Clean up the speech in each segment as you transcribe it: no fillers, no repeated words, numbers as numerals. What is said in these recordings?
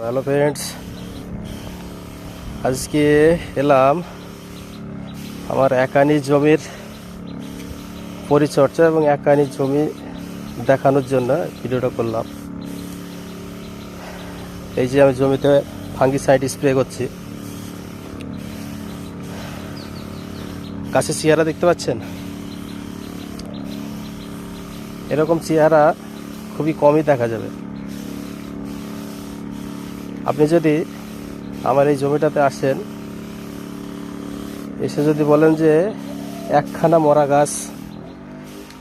Hello friends, আজকে এলাম আমার একানি জমির পরিচর্যা এবং একানি জমি দেখানোর জন্য ভিডিওটা করলাম। এই যে আমি জমিতে ফাঙ্গিসাইড স্প্রে করছি। গাছের চেহারা দেখতে পাচ্ছেন, এরকম চেহারা খুবই কমই দেখা যাবে। আপনি যদি আমার এই জমিটাতে আসেন, এসে যদি বলেন যে একখানা মরা গাছ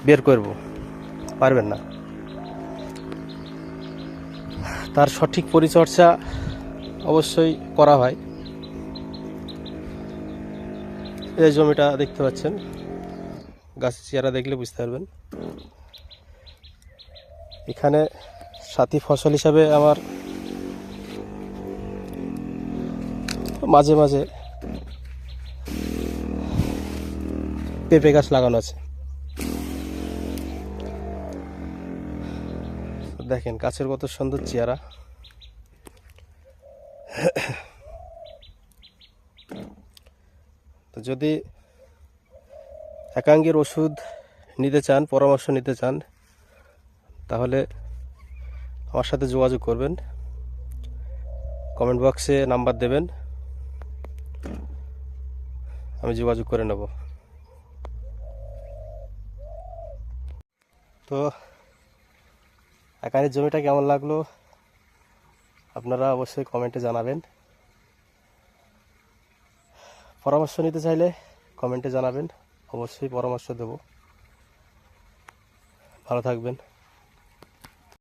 বের করব, পারবেন না। তার সঠিক পরিচর্যা অবশ্যই করা হয়। এই জমিটা দেখতে পাচ্ছেন, গাছের চেহারা দেখলে বুঝতে পারবেন। এখানে সাথী ফসল হিসাবে আমার মাঝে মাঝে পেঁপে গাছ লাগানো আছে। দেখেন গাছের কত সুন্দর চেহারা। তো যদি একাঙ্গের ওষুধ নিতে চান, পরামর্শ নিতে চান, তাহলে আমার সাথে যোগাযোগ করবেন। কমেন্ট বক্সে নাম্বার দেবেন, আমি যোগাযোগ করে নেব। তো একানের জমিটা কেমন লাগলো আপনারা অবশ্যই কমেন্টে জানাবেন। পরামর্শ নিতে চাইলে কমেন্টে জানাবেন, অবশ্যই পরামর্শ দেব। ভালো থাকবেন।